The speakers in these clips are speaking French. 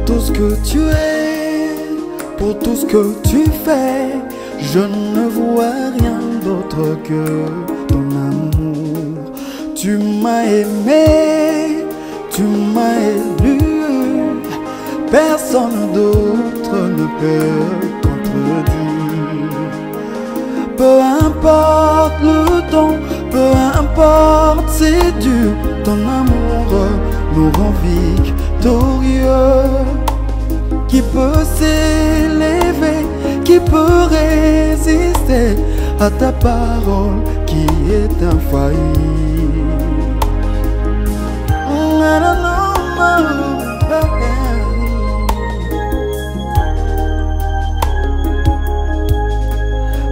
tout ce que tu es, pour tout ce que tu fais, je ne vois rien d'autre que ton amour. Tu m'as aimé, tu m'as élu, personne d'autre ne peut contredire. Peu importe le temps, peu importe c'est dur, ton amour nous rend victorieux. Qui peut s'élever, qui peut résister à ta parole qui est infaillible.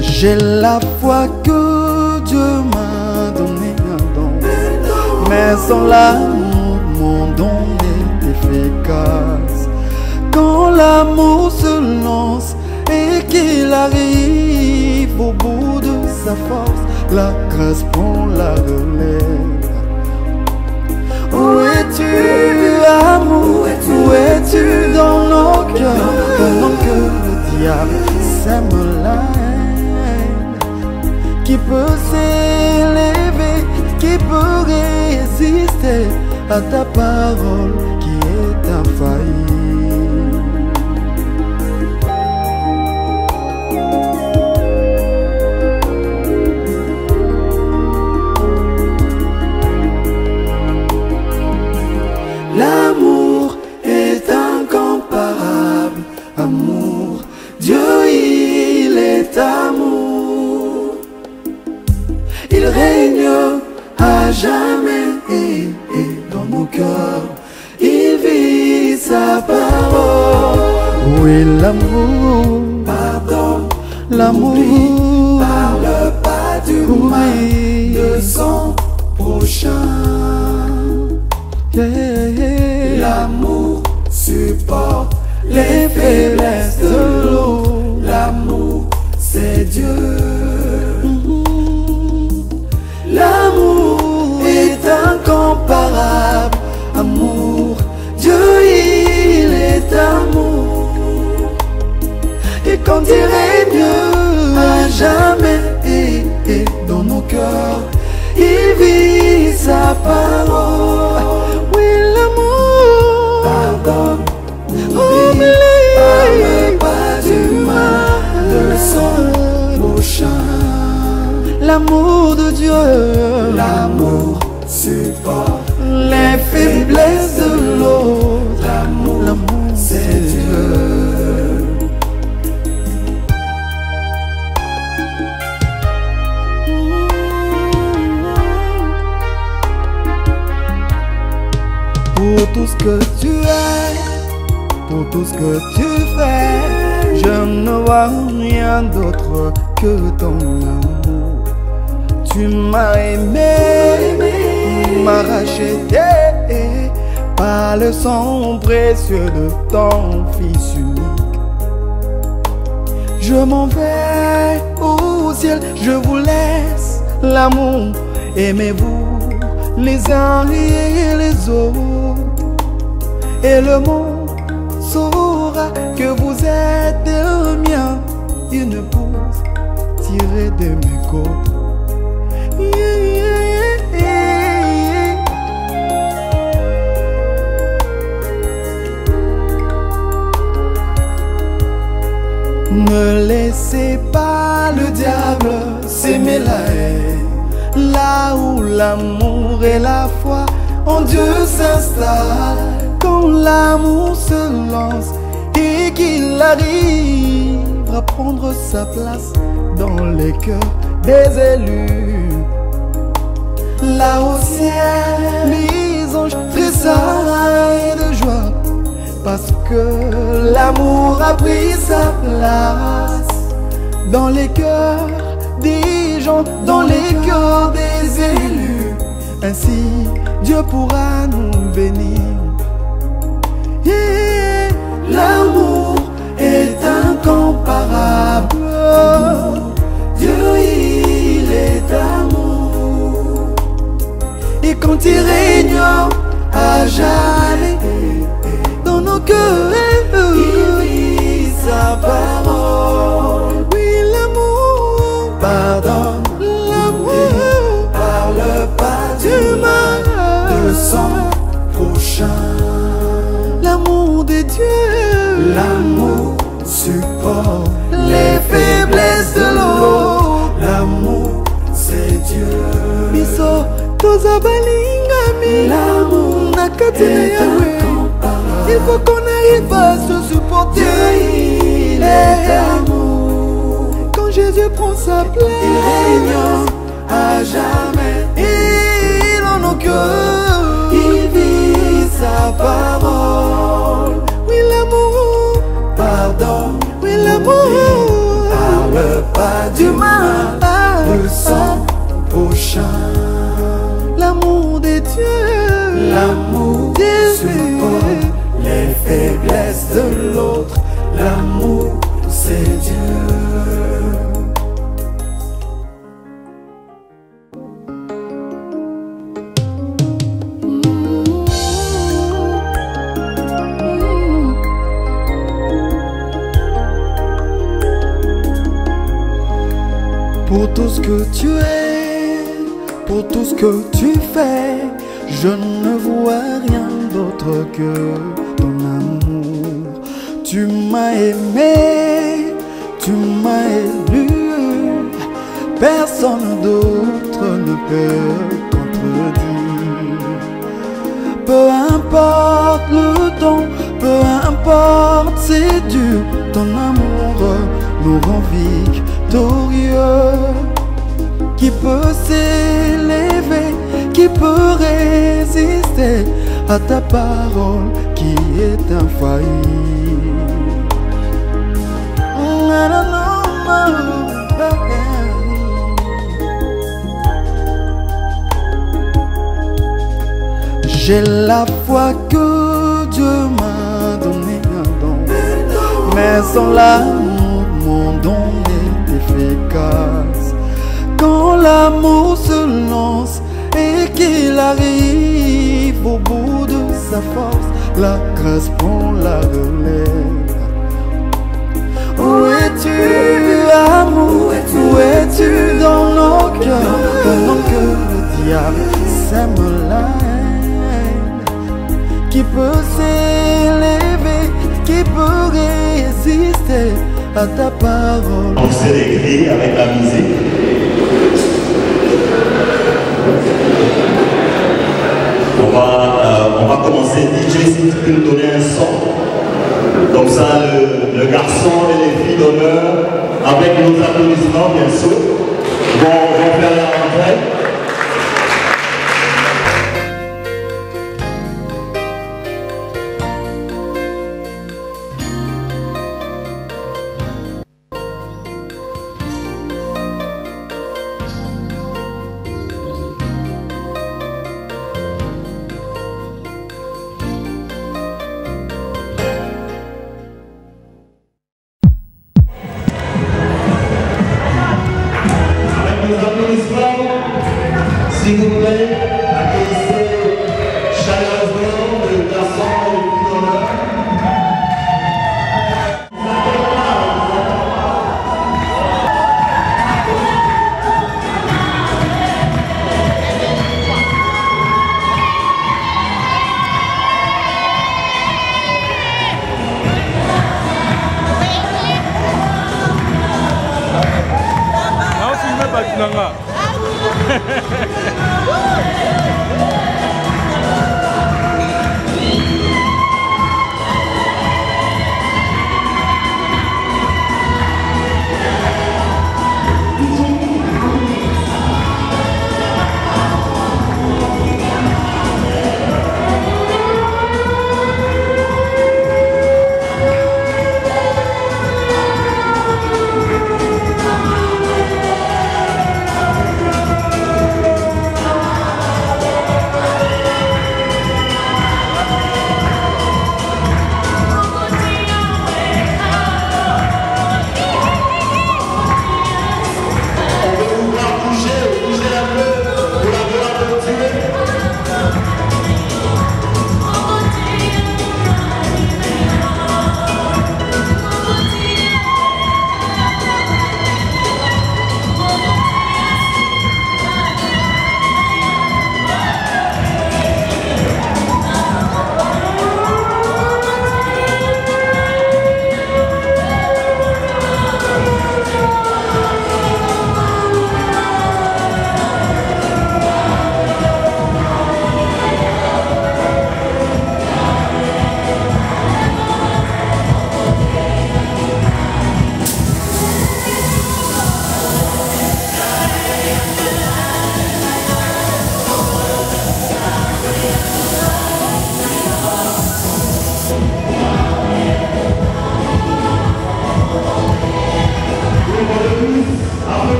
J'ai la foi que Dieu m'a donné un don, mais sans l'amour, mon don est efficace. Quand l'amour se lance et qu'il arrive au bout de sa force, la grâce prend la relève. Où es-tu, amour? Où es-tu dans nos cœurs? Pendant que le diable sème la haine. Qui peut s'élever, qui peut résister à ta parole qui est infaillible? L'amour est incomparable, amour, Dieu il est amour. Il règne à jamais et dans nos cœurs, il vit sa parole. Où est l'amour? Pardon, l'amour parle pas du mal de son prochain. L'amour supporte les faiblesses de l'autre. L'amour c'est Dieu. L'amour est incomparable, amour, Dieu il est amour. Et quand il règne à jamais et dans nos cœurs, il vit sa parole. Oui, l'amour pardonne, oublie, parle pas du mal de son prochain. L'amour de Dieu, l'amour supporte les faiblesses de l'autre. L'amour c'est Dieu. Pour tout ce que tu es, pour tout ce que tu fais, je ne vois rien d'autre que ton amour. Tu m'as aimé, m'as racheté par le sang précieux de ton Fils unique. Je m'en vais au ciel, je vous laisse l'amour. Aimez-vous les uns et les autres, et le monde saura que vous êtes le mien, une épouse tirée de mes côtes. Ne laissez pas le diable s'aimer la haine, là où l'amour et la foi en Dieu s'installent. Quand l'amour se lance et qu'il arrive à prendre sa place dans les cœurs des élus, là au ciel les anges tressaillent de joie, parce que l'amour a pris sa place dans les cœurs des gens, dans les cœurs des élus. Ainsi Dieu pourra nous bénir. L'amour est incomparable, Dieu il est amour. Et quand il règne à jamais dans nos cœurs, L'amour est incomparable. Il faut qu'on arrive à se supporter. Dieu, il est amour. Quand Jésus prend sa place, il règne à jamais. Il en nos cœurs, il vit sa parole. Oui, l'amour, pardon. Oui, l'amour, parle pas du mal de son prochain. L'amour de Dieu, l'amour supporte les faiblesses de l'autre. L'amour, c'est Dieu. Pour tout ce que tu es, pour tout ce que tu fais, je ne vois rien d'autre que ton amour. Tu m'as aimé, tu m'as élu. Personne d'autre ne peut contredire. Peu importe le temps, peu importe c'est dur, ton amour nous rend victorieux. Qui peut s'élever, qui peut résister à ta parole qui est infaillible. J'ai la foi que Dieu m'a donné un don, mais sans l'amour, mon don est efficace. Quand l'amour se lance et qu'il arrive au bout de sa force, la grâce prend la relève. Où es-tu, amour? Où es-tu dans nos cœurs? Pendant que le diable sème la haine. Qui peut s'élever, qui peut résister à ta parole? On s'est écrit avec la musique. On va commencer. DJ, si tu peux nous donner un son. Comme ça, le garçon et les filles d'honneur, avec nos applaudissements, bien sûr, vont faire la rentrée. S'il vous plaît, accueillez chaleureusement le garçon et le plus d'honneur. Non, c'est une bâtiment.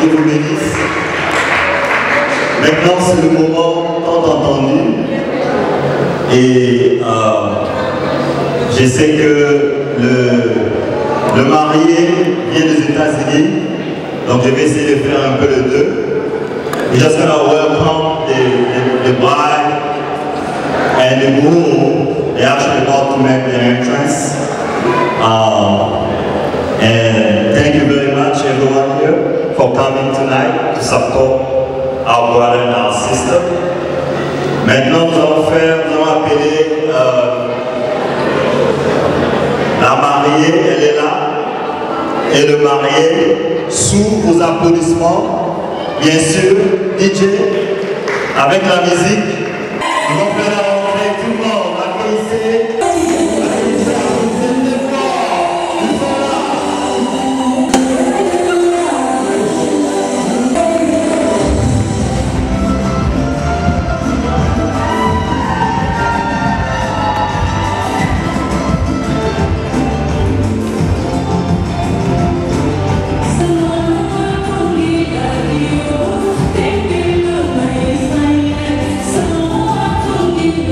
Dieu vous bénisse. Maintenant, c'est le moment tant entendu. Et je sais que le marié vient des États-Unis, donc je vais essayer de faire un peu les deux. We're just going to welcome the bride and the groom. They're actually about to make their entrance. And thank you very much everyone here for coming tonight to support our brother and our sister. Maintenant nous allons appeler la mariée, elle est là, et le marié sous vos applaudissements. Bien sûr, DJ, avec la musique, nous allons faire la rentrée, tout le monde, applaudissez. Thank you.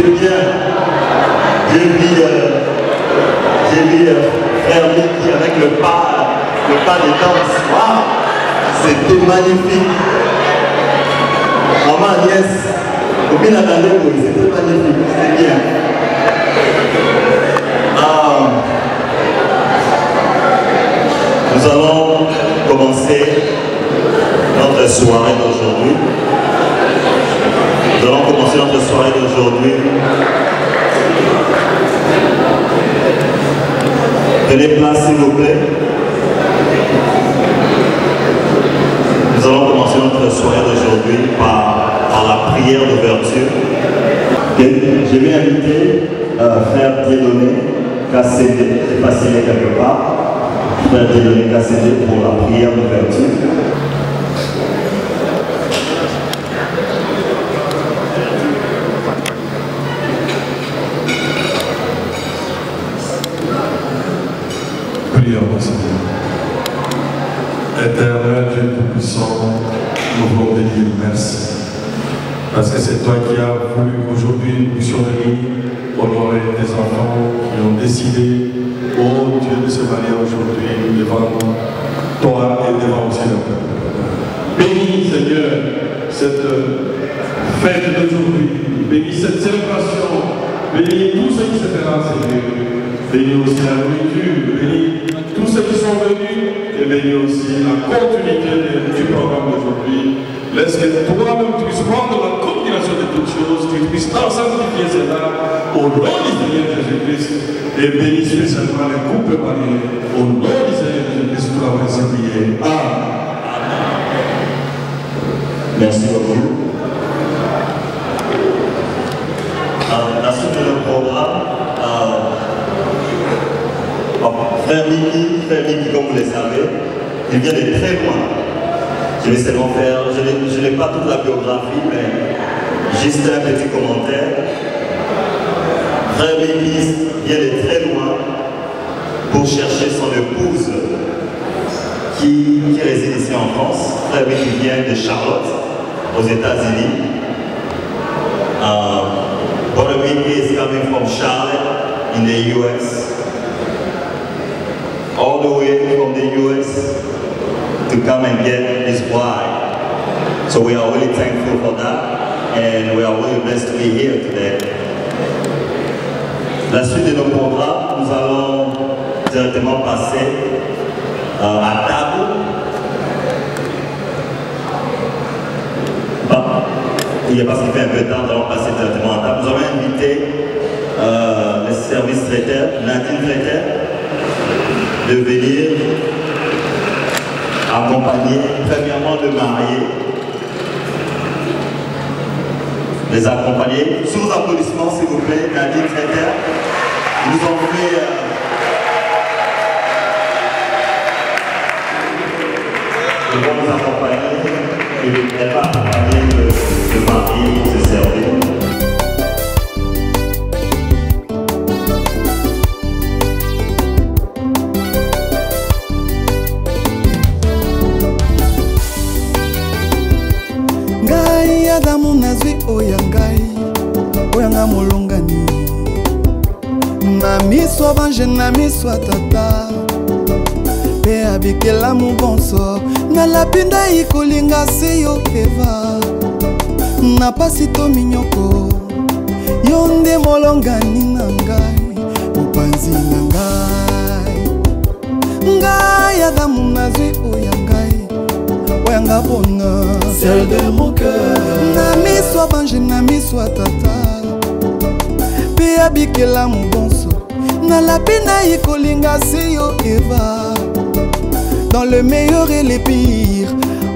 c'est bien. J'ai vu frère Mickey avec le pas de danse. Waouh, c'était magnifique. Maman Agnès, c'était magnifique, c'était bien. Nous allons commencer notre soirée d'aujourd'hui. Nous allons commencer notre soirée d'aujourd'hui. Prenez place s'il vous plaît. Nous allons commencer notre soirée d'aujourd'hui par la prière d'ouverture. Je vais inviter frère Dieudonné Kassédé, c'est fasciné quelque part. Frère Dieudonné Kassédé pour la prière d'ouverture. Prions, Seigneur. Éternel Dieu Tout-Puissant, nous voulons te dire merci. Parce que c'est toi qui as voulu aujourd'hui nous puissions venir honorer tes enfants qui ont décidé, oh Dieu, de se marier aujourd'hui devant toi et devant aussi le peuple. Bénis, Seigneur, cette fête d'aujourd'hui. Bénis cette célébration. Bénis tout ce qui se fera, Seigneur. Bénis aussi la nourriture. Bénis tous ceux qui sont venus. Et bénis aussi la continuité du programme d'aujourd'hui. Laisse que toi-même tu puisses prendre la combinaison de toutes choses, que tu puisses sanctifier cela au nom du Seigneur Jésus-Christ. Et bénis spécialement les couples mariés. Au nom du Seigneur Jésus-Christ, nous l'avons ainsi prié. Amen. Merci beaucoup. La suite de notre programme, frère Mickey, comme vous le savez, il vient de très loin. Je vais seulement faire, je n'ai pas toute la biographie, mais juste un petit commentaire. Frère Mickey vient de très loin pour chercher son épouse qui réside ici en France. Frère Mickey vient de Charlotte, aux États-Unis. Brother Mickey is coming from Charlotte in the US. All the way from the US to come and get his wife. So we are really thankful for that, and we are really blessed to be here today. La suite de nos programmes, nous allons directement passer à table. Parce qu'il fait un peu de temps, nous allons passer directement à table. Nous avons invité le service traiteur, Nadine Traiteur, de venir accompagner, premièrement de marier, les accompagner. Sous vos applaudissements, s'il vous plaît, Nadine Traiteur. Nous avons fait ils vont nous accompagner et elle va accompagner le marié pour se servir. Adamu nazwi oyangai oyanga molongani na miso bange na miso tata pe abikela mubonso na lapinda ikolinga seyo Eva na pasi to minyoko yonde molongani na ngai upanzi na ngai Adamu nazwi oyangai oyanga bonheur celle de mon cœur na miso bange na miso tata pe abikela mubonso na lapina ikolinga seyo Eva dans le meilleur et le pire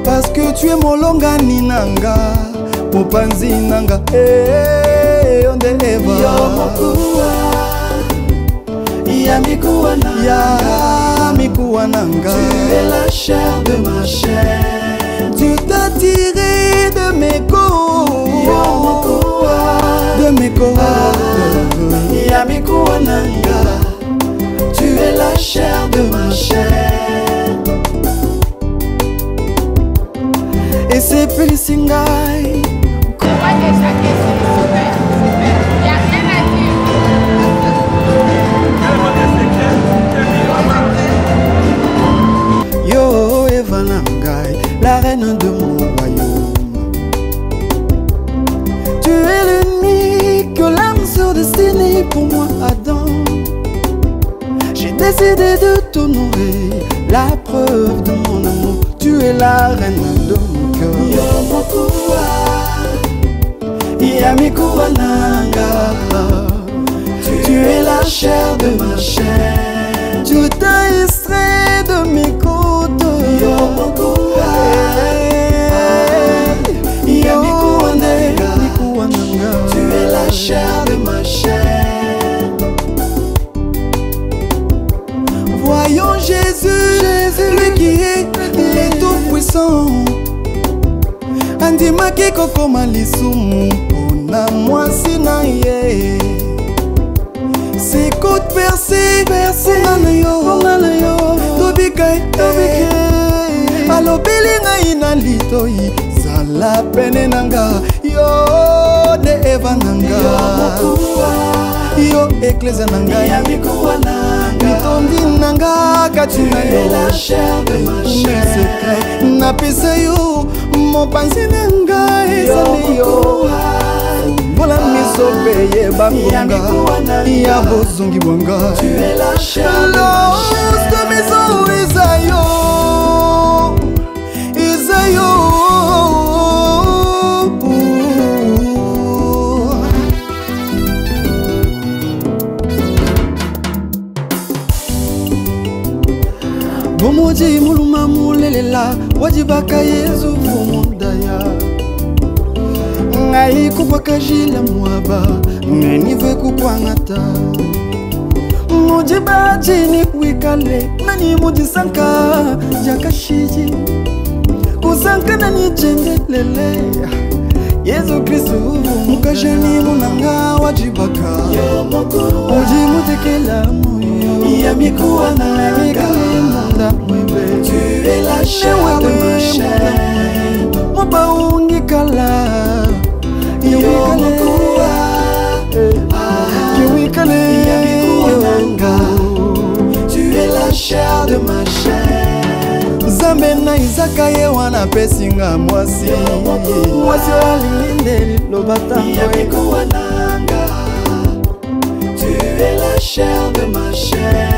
parce que tu es molongani nanga mopanzi nanga onde Eva ya mikuwa nanga tu es la chair de ma chair. Tu t'as tiré de mes côtes, de mes côtes. Yamikuwa nanga, tu es la chair de ma chair. Et c'est Pélissingai. Super. pour moi Adam. J'ai décidé de t'honorer, la preuve de mon amour. Tu es la reine de mon cœur. Yamikuwa nanga, tu es la chair de ma chair. Tu t'as extrait de mes côtes. Yamikuwa nanga, tu es la chair de ma chair. Voyons Jésus, lui qui est tout-puissant. Andimaki kokoma lisumu na mwasi na ye. Ses côtes percées, na yo Tobikai, alobeli ngai na litoi. Zala pene nanga, yo de eva nanga, yo eklezia nanga, mitondi nanga katina yo. Napesa yo mopanzi nanga ezali yo. Voilà miso peye bangonga ya bozongi bwanga. Lorsque miso ezayo, ezayo. Bomoji muluma mulelela wajibaka Yesu vumundaya. Ngai kubaka jila mwaba ngeni ve kukwangata. Mujiba jini wikale nani mujisanka jakashiji. Kusanka nani jendelele Yesu Kristu mukajani munanga wajibaka. Uji mutekela moyo yamikuwa nanga. Tu es la chair de ma chair. Mobaungi kala Yomokua Kiwikale Yomika. Tu es la chair de ma chair. Zambe na izaka ye wana pesinga mwasi. Mwasi walinde lobata Yomikuwa nanga. Tu es la chair de ma chair.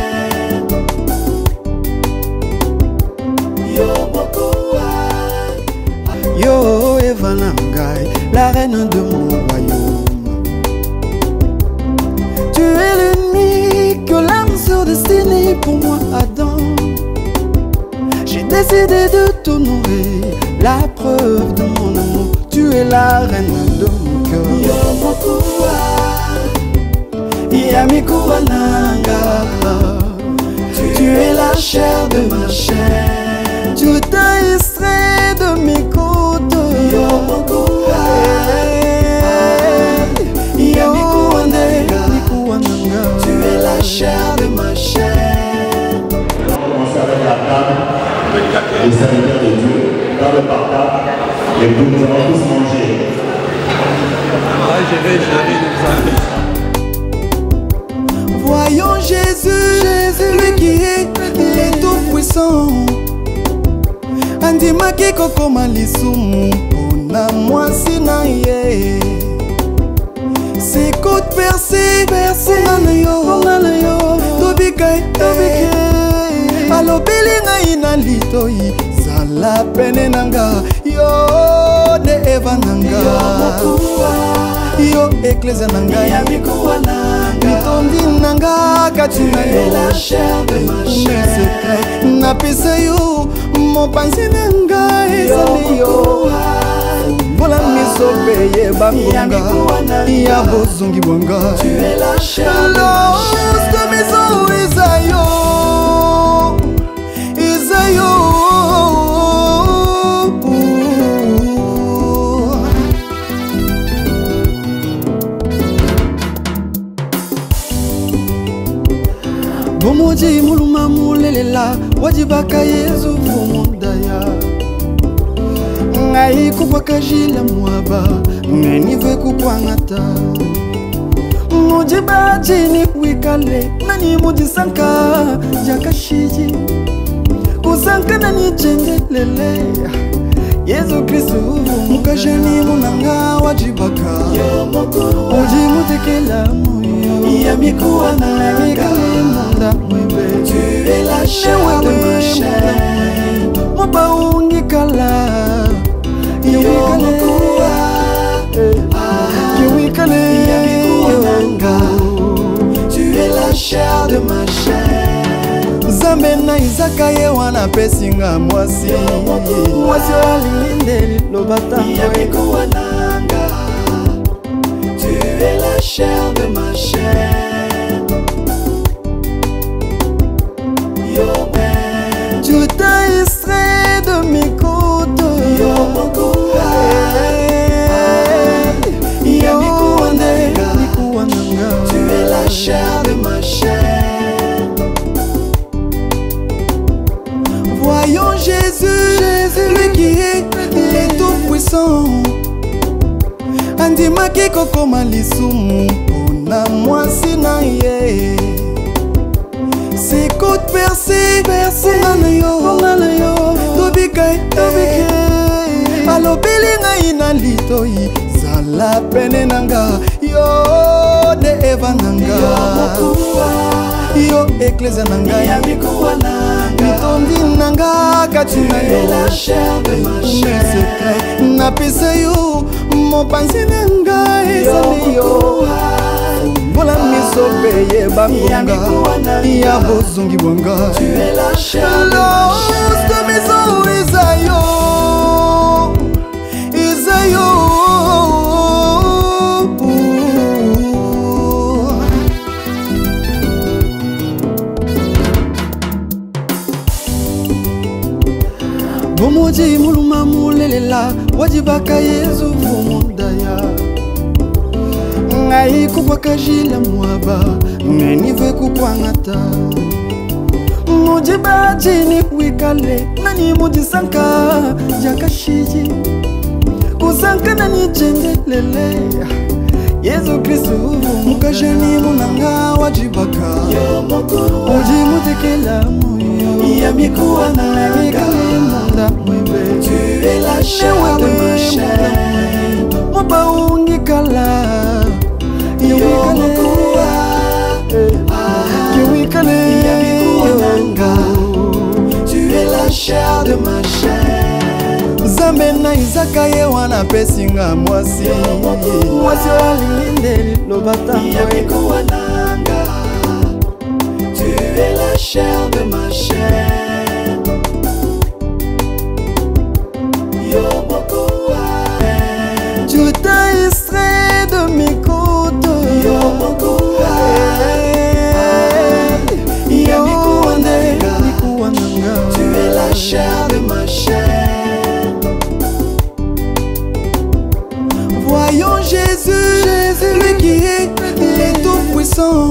Yo Eva Nangai, la reine de mon royaume. Tu es l'unique l'âme surdestinée pour moi Adam. J'ai décidé de t'honorer, la preuve de mon amour. Tu es la reine de mon cœur. Yamikuwa nanga, tu es la chair de ma chair. Tu t'as extrait de mes côtes. Tu es la chair de ma chair. On va commencer avec la table, les serviteurs de Dieu, dans le partage, et puis nous allons tous manger. Voyons Jésus, lui qui est tout-puissant. Andimaki kokoma lisumu na mwasi na ye. Ses côtes percées, na yo Tobikai, alobeli ngai na litoi. Zala pene nanga, yo de eva nanga, yo eklezia nanga, mitondi nanga katina yo. Napesa yo mopanzi nanga ezali yo. Voilà miso peye bangonga ya bozongi bwanga. Lorsque miso ezayo, ezayo. Bomoji muluma mulelela wajibaka Yesu vumundaya. Ngai kubaka jila mwaba ngeni ve kukwangata. Mujiba jini wikale nani mujisanka jakashiji. Kusanka nani jendelele Yesu Kristu mukajani munanga wajibaka. Uji mutekela moyo Tu es la chair de ma chair. Tu es la chair de ma chair. Zambena izaka ye wana pesinga mwasi mwasi alinde lobata tu es la chair de ma chair. Tu t'as extrait de mes côtes. Tu es la chair de ma chair. Voyons Jésus, lui qui est tout-puissant. Andimaki kokoma lisumu pona mwasi na ye. Ses côtes percées, na yo, tobika, alobeli ngai na litoi, zala pene nanga, yo de eva nanga, yo eklezia nanga, mitondi nanga, kati na yo, napesa yo, mopanzi nanga, ezali yo. Voilà miso peye bangonga ya bozongi bwanga. Tu es la chair de ma chair. Lorsque miso izayo izayo. Bomoji muluma mulelela wajibaka Yesu vumundaya. Ngai kukwakajila mwaba nenive kukwangata mujiba jini wikale nani mujisanka jakashiji kusanka nani jendelele Yesu Kristu mukajani munanga wajibaka uji mutekela moyo yamikuwa nanga. Tu es la chair de ma chair. Mobaungi kala tu es la chair de ma chair. Zambena izaka ye wana pesinga mwasi mwasi alinde lobata tu es la chair de ma chair. Tu t'as extrait de mes côtes. Tu es la chair de ma chair. Voyons Jésus, lui qui est tout-puissant.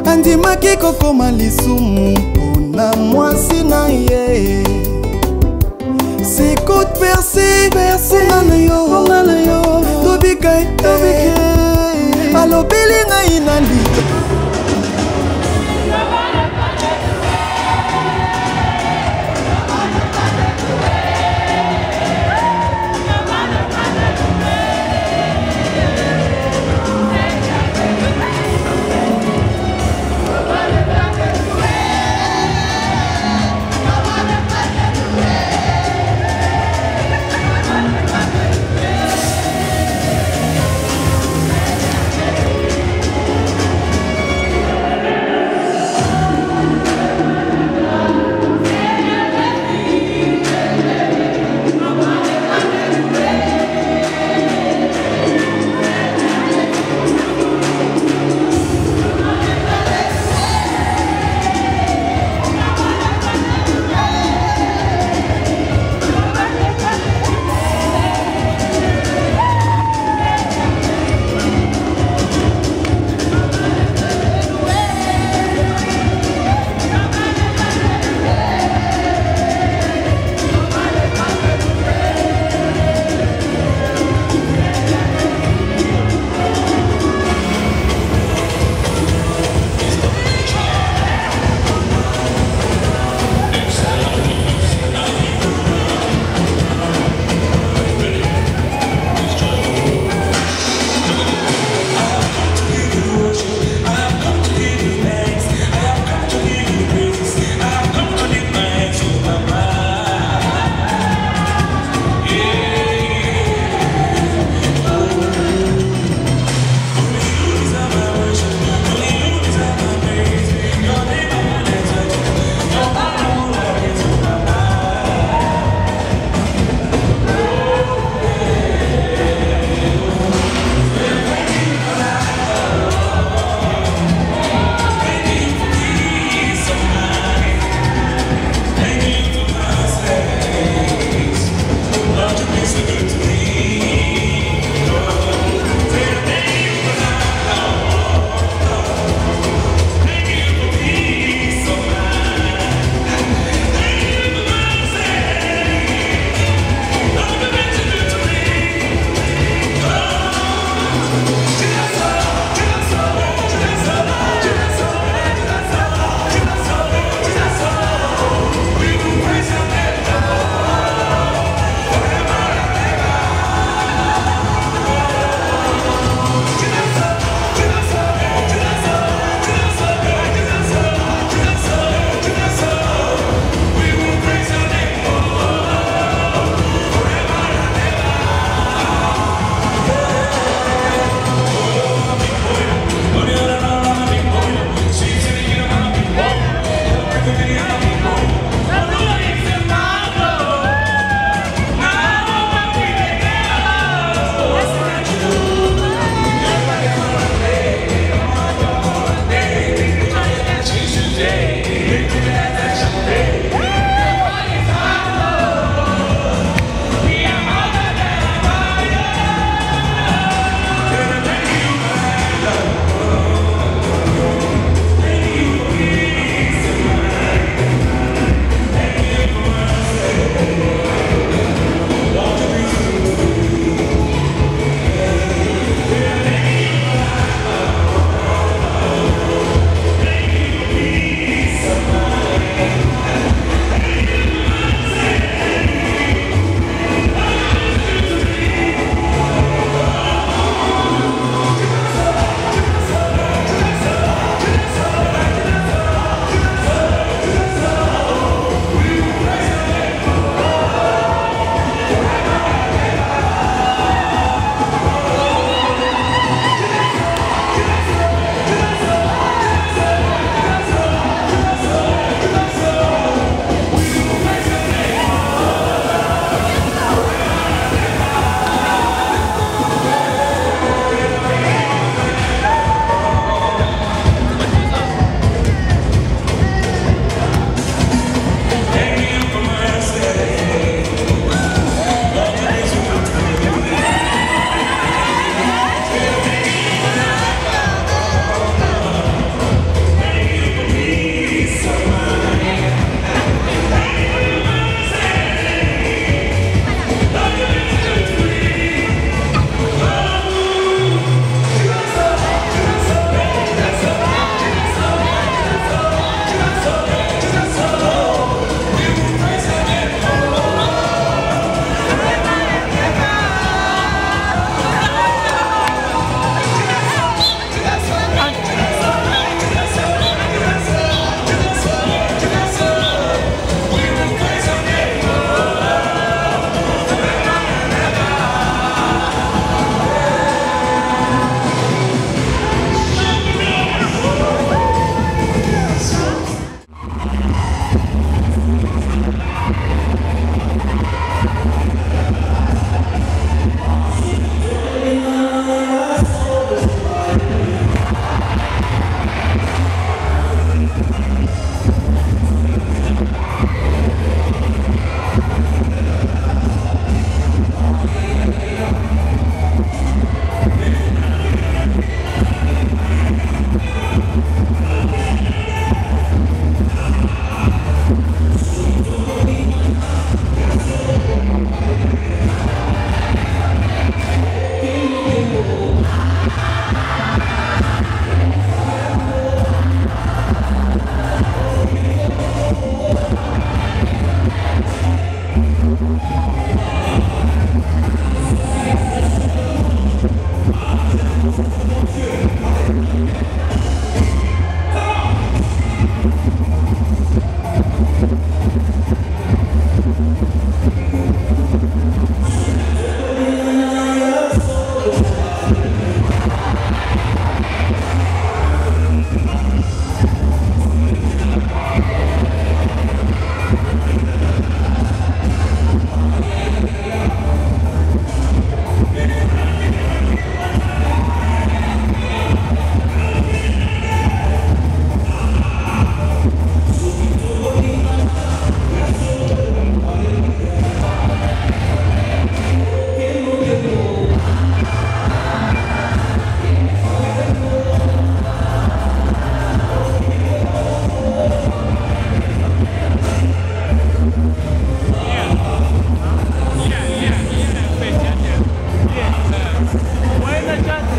Andimaki kokoma lisumu pona mwasi na ye. Ses côtes percées, na yo, tobika, alobeli ngai na lito.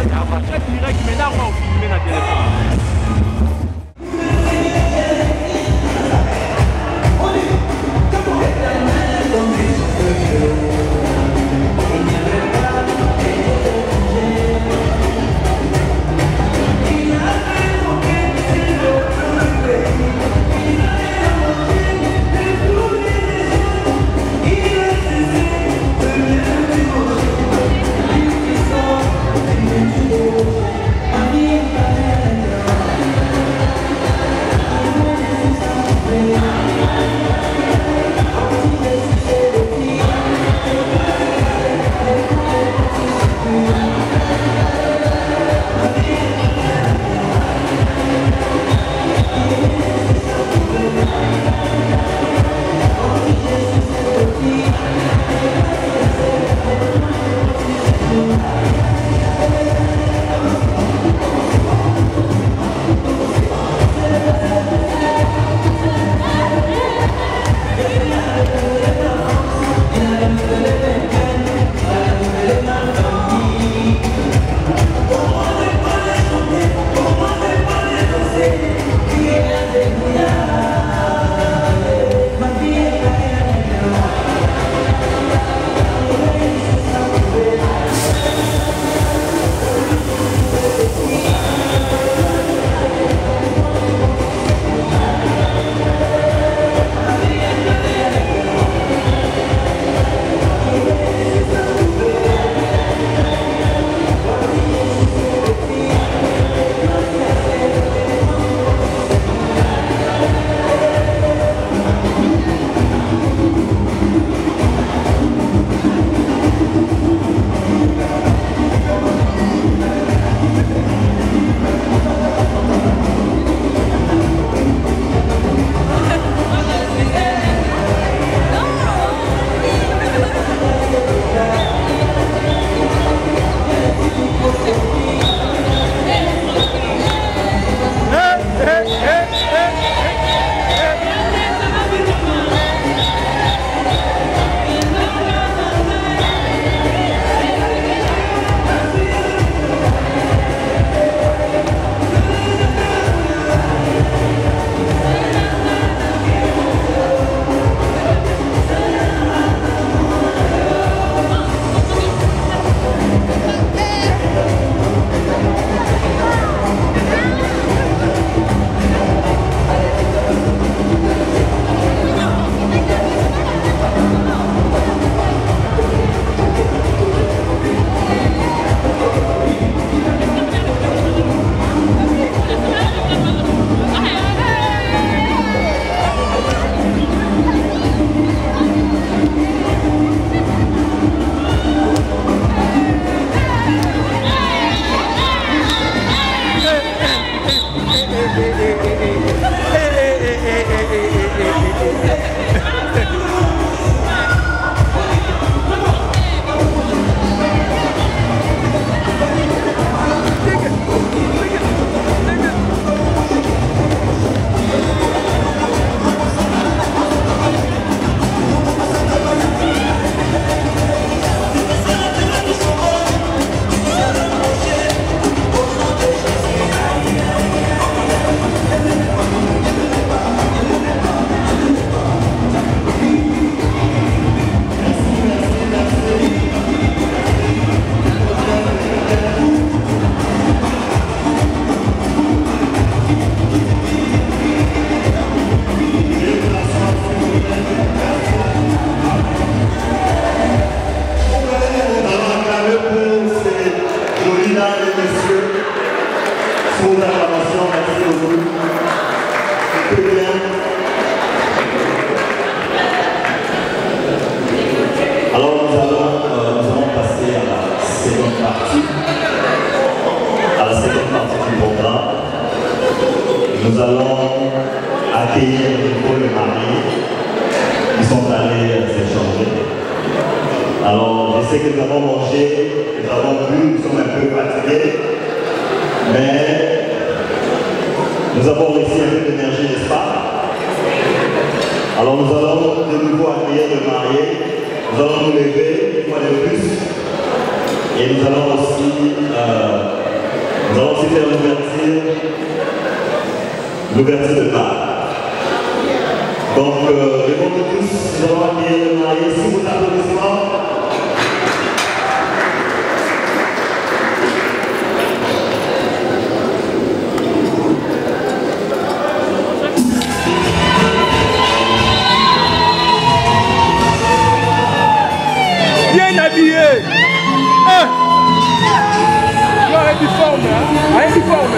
direct, mais là, on va filmer la téléphone. Nous allons accueillir les mariés qui sont allés s'échanger. Alors, je sais que nous avons mangé, nous avons bu, nous sommes un peu fatigués, mais nous avons réussi un peu d'énergie, n'est-ce pas? Alors, nous allons de nouveau accueillir le marié, nous allons nous lever une fois de plus, et nous allons aussi l'ouverture de bar. Donc, répondez tous, nous allons accueillir le marié sous vos applaudissements. Bien habillé. Tu as uniforme, hein? Uniforme.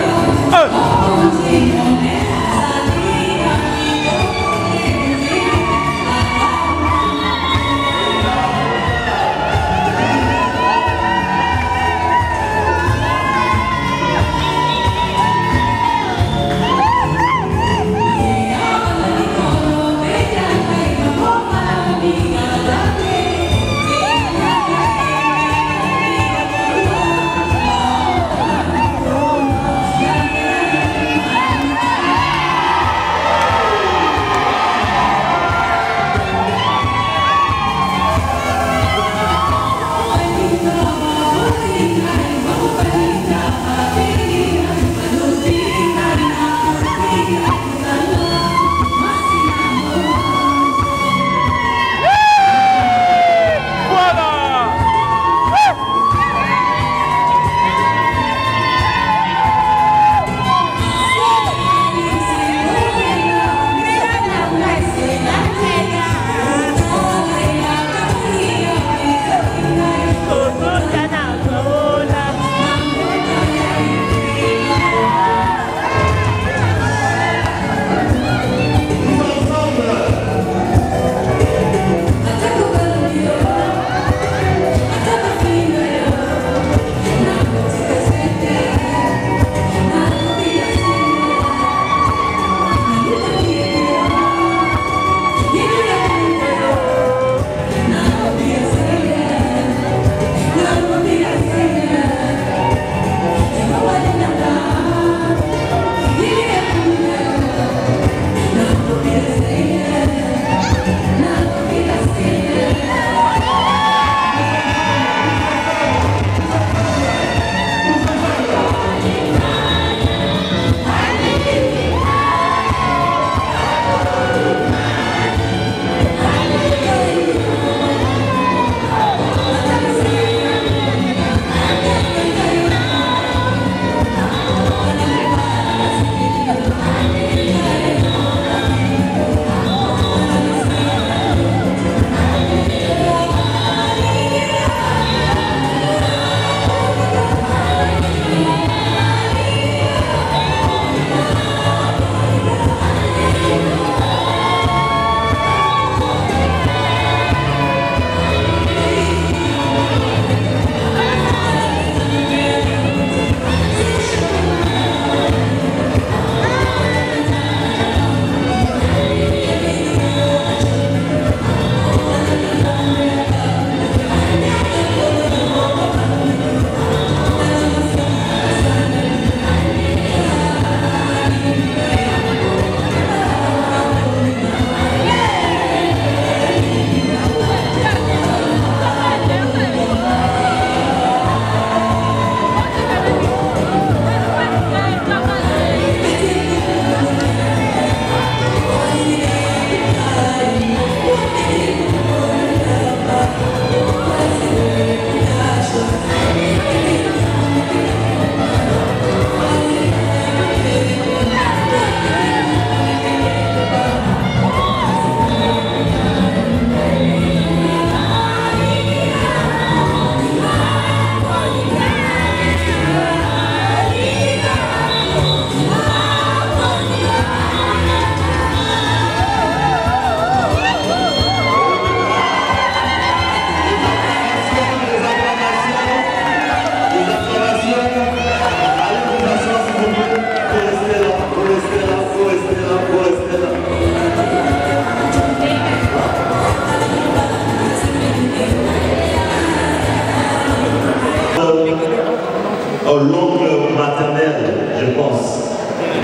L'oncle maternel, je pense,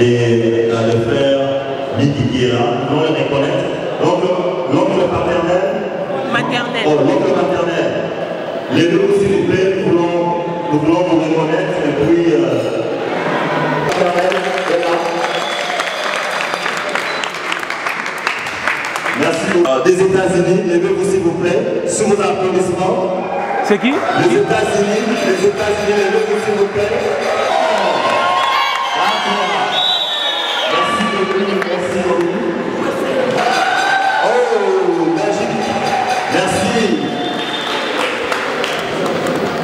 et le frère Miki qui est là, non le reconnaître. L'oncle paternel. Maternel. Oh, l'oncle maternel. Les deux, s'il vous plaît, nous voulons vous reconnaître et puis des États-Unis, levez-vous s'il vous plaît, sous vos applaudissements. C'est qui? Les États-Unis, levez-vous s'il vous plaît. Merci beaucoup, merci beaucoup. Oh, Belgique, merci.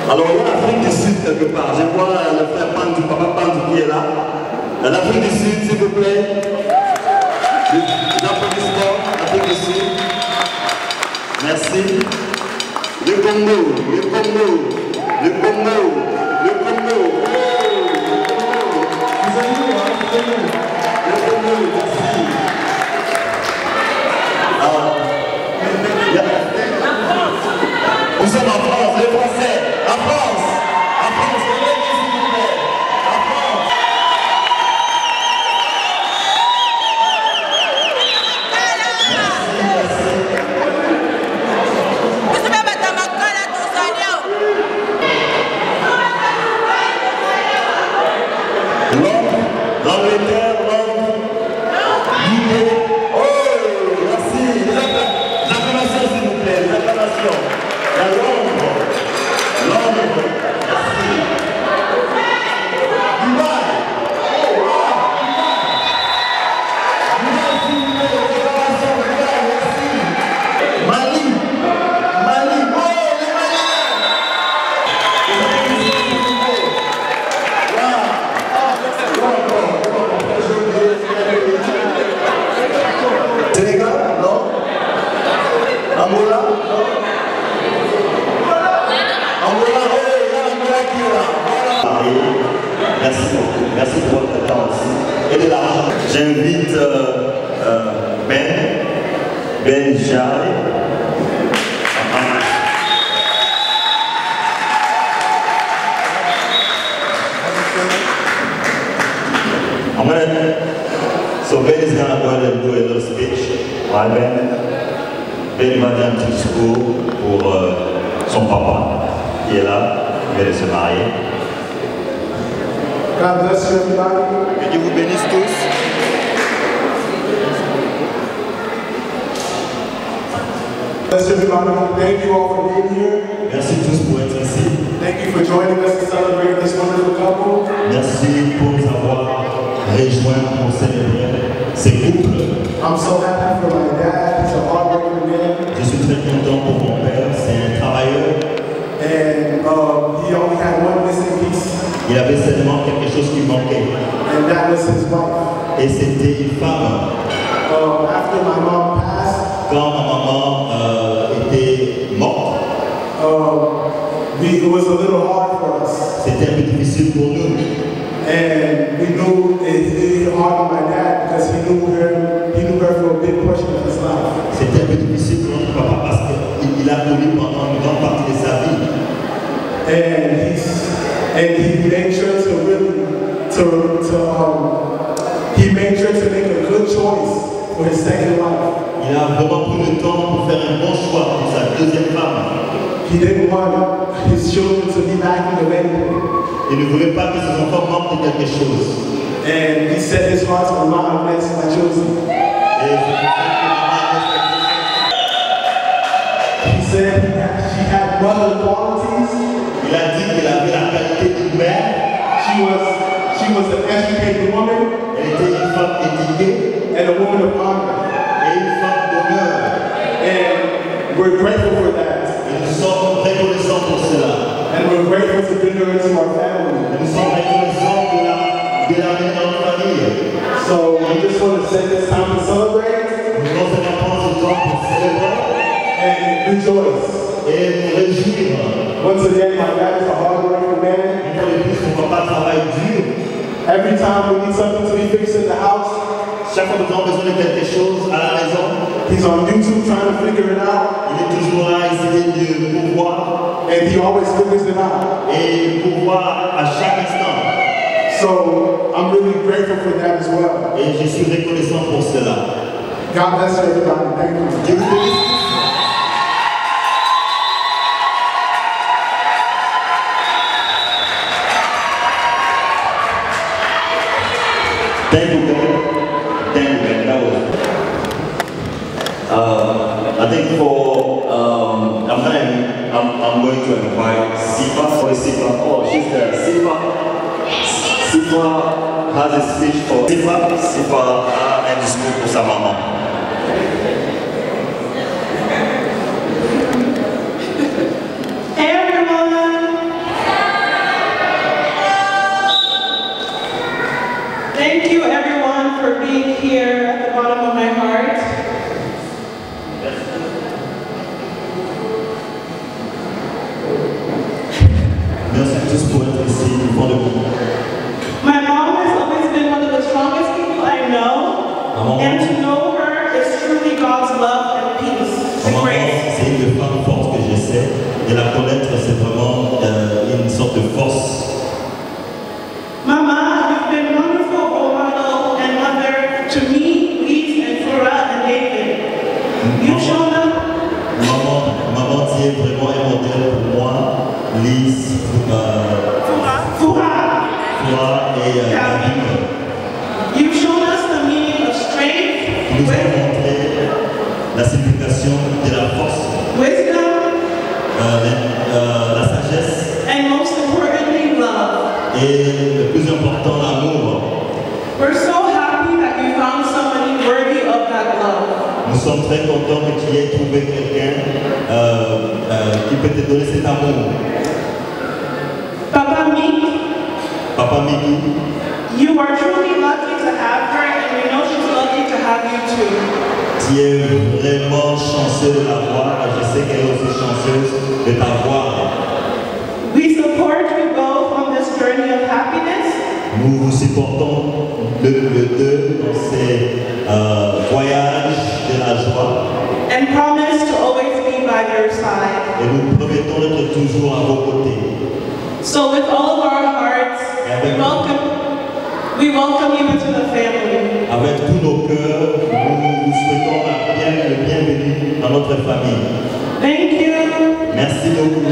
Alors, il y a l'Afrique du Sud quelque part. Je vois le frère Pandou, papa Pandou qui est là. L'Afrique du Sud, s'il vous plaît. Les applaudissements, l'Afrique du Sud. Merci. Le Congo, le Congo, le Congo, le Congo. Vous êtes où, hein? Vous êtes où? Le Congo, merci. Nous sommes en France, les Français, la France, levez-vous s'il vous plaît, la France. L'Angleterre, Londres, UK. Oh, merci. Les acclamations s'il vous plaît, les acclamations. La Londres, merci. Dubaï, oh wow, Dubaï s'il vous plaît, les acclamations, Dubaï, merci. Mali, oh les Maliens. Sénégal, non? Angola, non? Angola, Angola qui est là. Merci beaucoup, merci pour votre temps aussi. Et de l'argent. J'invite Ben Jai. So Ben is going to go ahead and do a little speech. Ouais, Ben va aller un petit discours pour son papa qui est là, qui vient de se marier. God bless you, everybody. Que Dieu vous bénisse tous. Bless everybody. Thank you all for being here. Merci tous pour être ici. Thank you for joining us to celebrate this wonderful couple. Merci pour nous avoir rejoints pour célébrer ces couples. I'm so happy for my dad. He's a hard-working man. Je suis très content pour mon père, c'est un travailleur. And he only had one missing piece. Il avait seulement quelque chose qui manquait. And that was his wife. Et c'était une femme. After my mom passed, quand ma maman était morte, it was a little hard for us. C'était un peu difficile pour nous. And we knew it hit hard on my dad because he knew her for a big portion of his life. C'était un peu difficile pour notre papa parce qu'il a connu pendant une grande partie de sa vie. And he made sure to make a good choice for his second wife. Il a vraiment pris le temps pour faire un bon choix pour sa deuxième femme. He didn't want his children to be lacking of anything. Il ne voulait pas que ses enfants manquent de quelque chose. And he set his heart on my next my children. He said she had mother qualities. Il a dit qu'elle avait la qualité d'une mère. She was an educated woman. Elle était une femme éduquée. And a woman of honor. Et une femme d'honneur. And we're grateful for that. Et nous sommes reconnaissants pour cela. And we're grateful to bring her into our family. Et nous sommes reconnaissants de la mettre dans notre famille. So we just want to take this time to celebrate. Nous allons prendre ce temps pour célébrer. And rejoice. Et nous réjouir. Once again, my dad is a hard-working man. Une fois de plus, mon papa travaille dur. Every time we need something to be fixed in the house, chaque fois que nous avons besoin de quelque chose à la maison, he's on YouTube trying to figure it out. Il est toujours là, essayer de pourvoir. And he always figures it out. Et pourvoir à chaque instant. So I'm really grateful for that as well. Et je suis reconnaissant pour cela. God bless everybody. Thank you. Dieu vous bénisse. Thank you, Ben. Thank you, Ben. That was Oh, Sifa. Oh, she's there. Sifa. Sifa has a speech for Sifa. Sifa a un discours pour sa maman. Hey everyone! Thank you everyone for being here at the bottom of my heart. Merci à tous pour être ici, au fond de vous. My mom has always been one of the strongest people I know, and to know her is truly God's love and peace and Maman, grace. c'est une femme forte que j'essaie. Et la connaître, c'est vraiment une sorte de force. Mama, you've been wonderful role model and mother to me, Lise, and Flora and David. You've shown up. Maman, tu es vraiment un modèle pour moi, Lise, Flora. et David. You've shown us the meaning of strength, Nous avons montré la signification de la force, wisdom, la sagesse and most importantly, love. et le plus important, l'amour. We're so happy that you found somebody worthy of that love. Nous sommes très contents que tu aies trouvé quelqu'un qui peut te donner cet amour. Papa Meek, Papa Miki, you are truly lucky to have her, and we know she's lucky to have you too. tu es vraiment chanceux de l'avoir et je sais qu'elle est aussi chanceuse de t'avoir. We support you both on this journey of happiness. Nous vous supportons le deux dans ces voyages de la joie And promise to always be by your side. et nous promettons d'être toujours à vos côtés. So with all of our hearts, we welcome you into the family. Avec tous nos cœurs, nous vous souhaitons le bienvenu dans notre famille. Thank you. Merci beaucoup.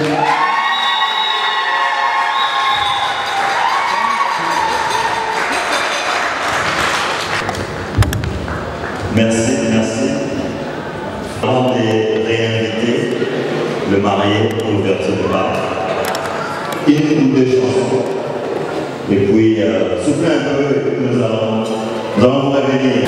Merci. Avant de réinviter le marié pour l'ouverture de bar, une ou deux chansons. Et puis, soufflez un peu et puis nous allons vous réveiller.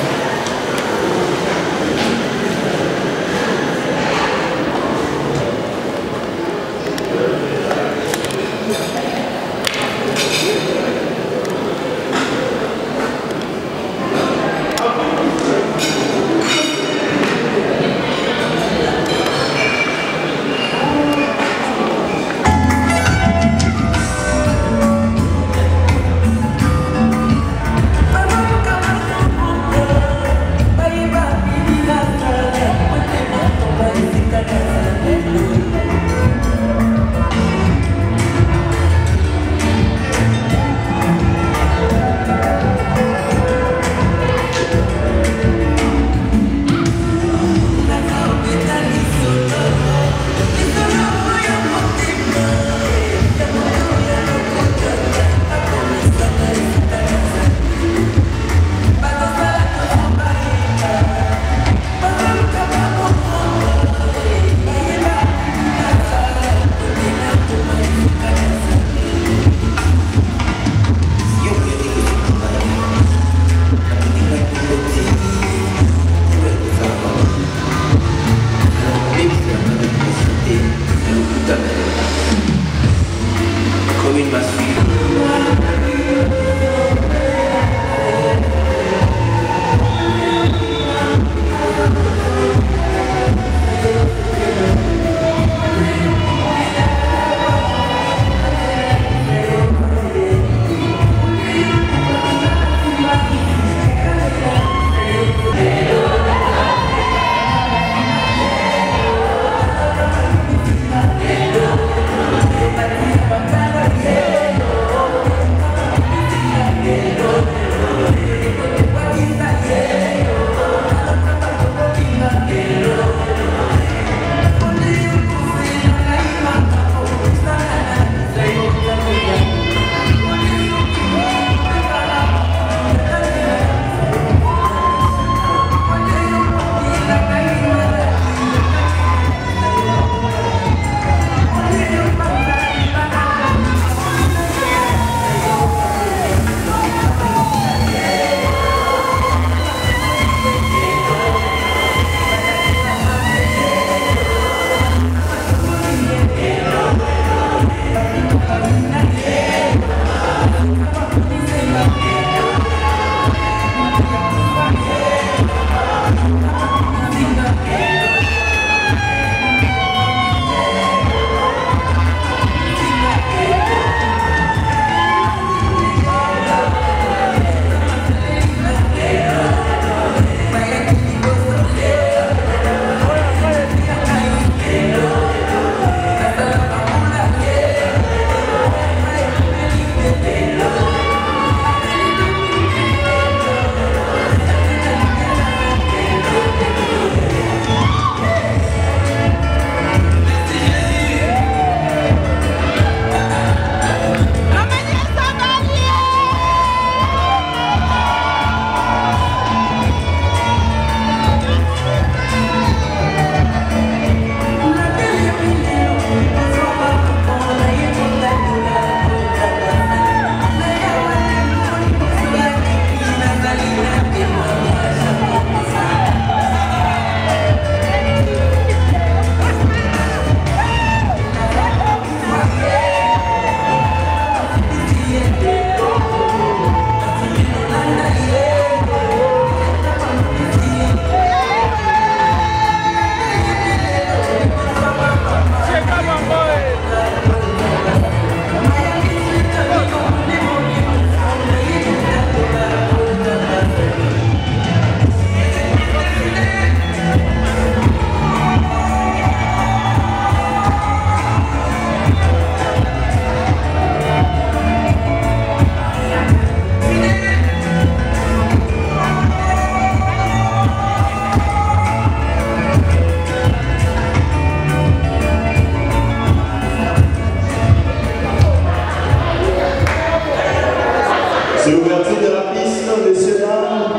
C'est l'ouverture de la piste, messieurs, dames.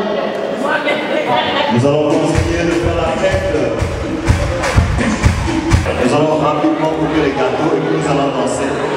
Nous allons continuer de faire la fête. Nous allons rapidement couper les gâteaux et puis nous allons danser.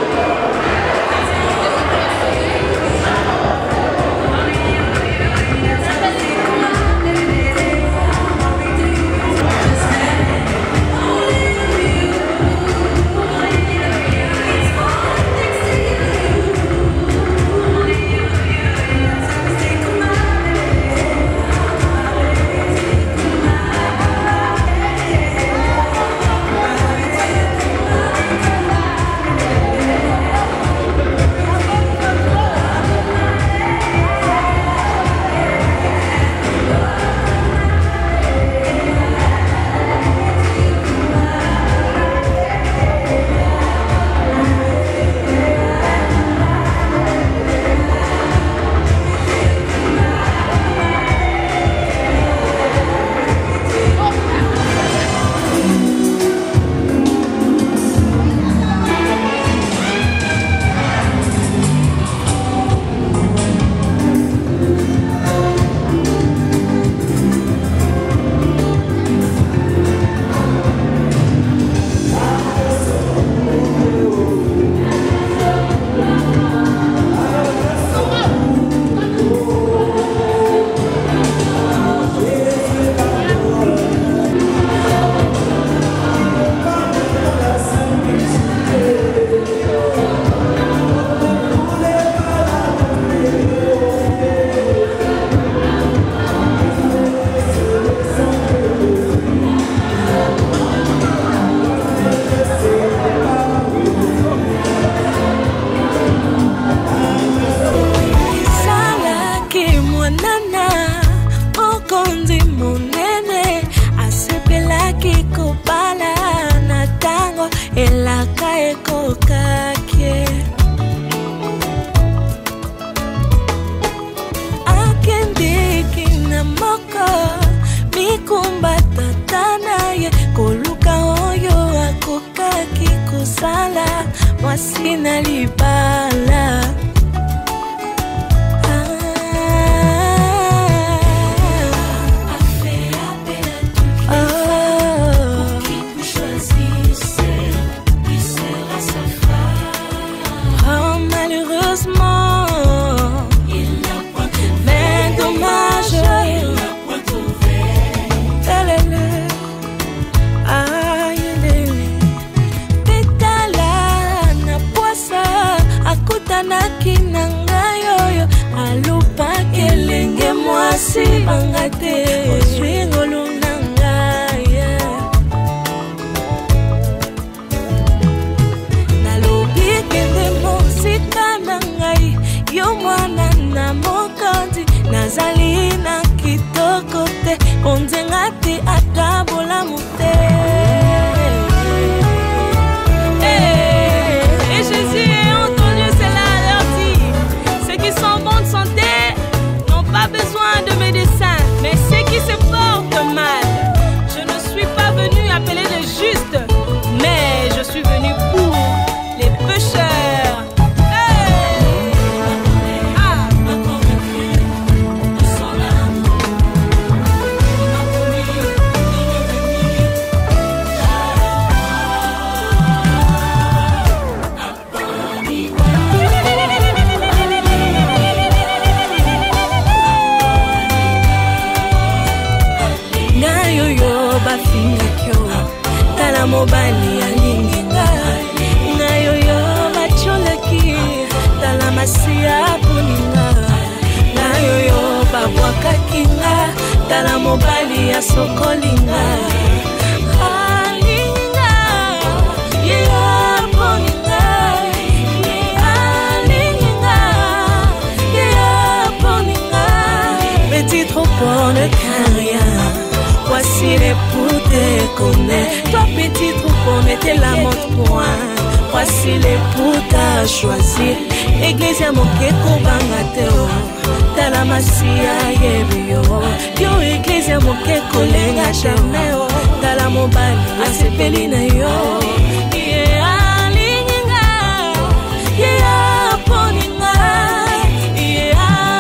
Yeah.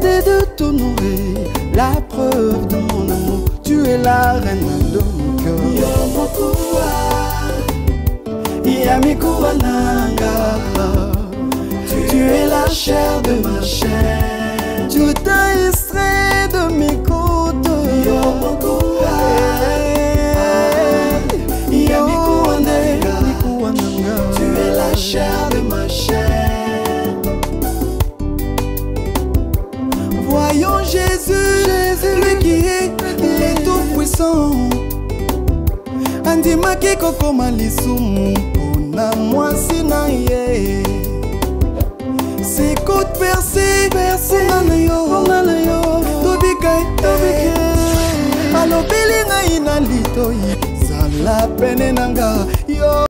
décidé de t'honorer, la preuve de mon amour. Tu es la reine de mon cœur. Yomokua, Yamikua Nanga. tu es la chair de ma chair. Tu t'as extrait de mes côtes. Yomokua, Yamikua Nanga. tu es la chair de ma chair. Voyons Jésus, lui qui est tout-puissant. Andimaki kokoma lisumu pona mwasi na ye. Ses côtes percées, pona na yo, tobike. Alobeli ngai na litoi, zala pene nanga yo.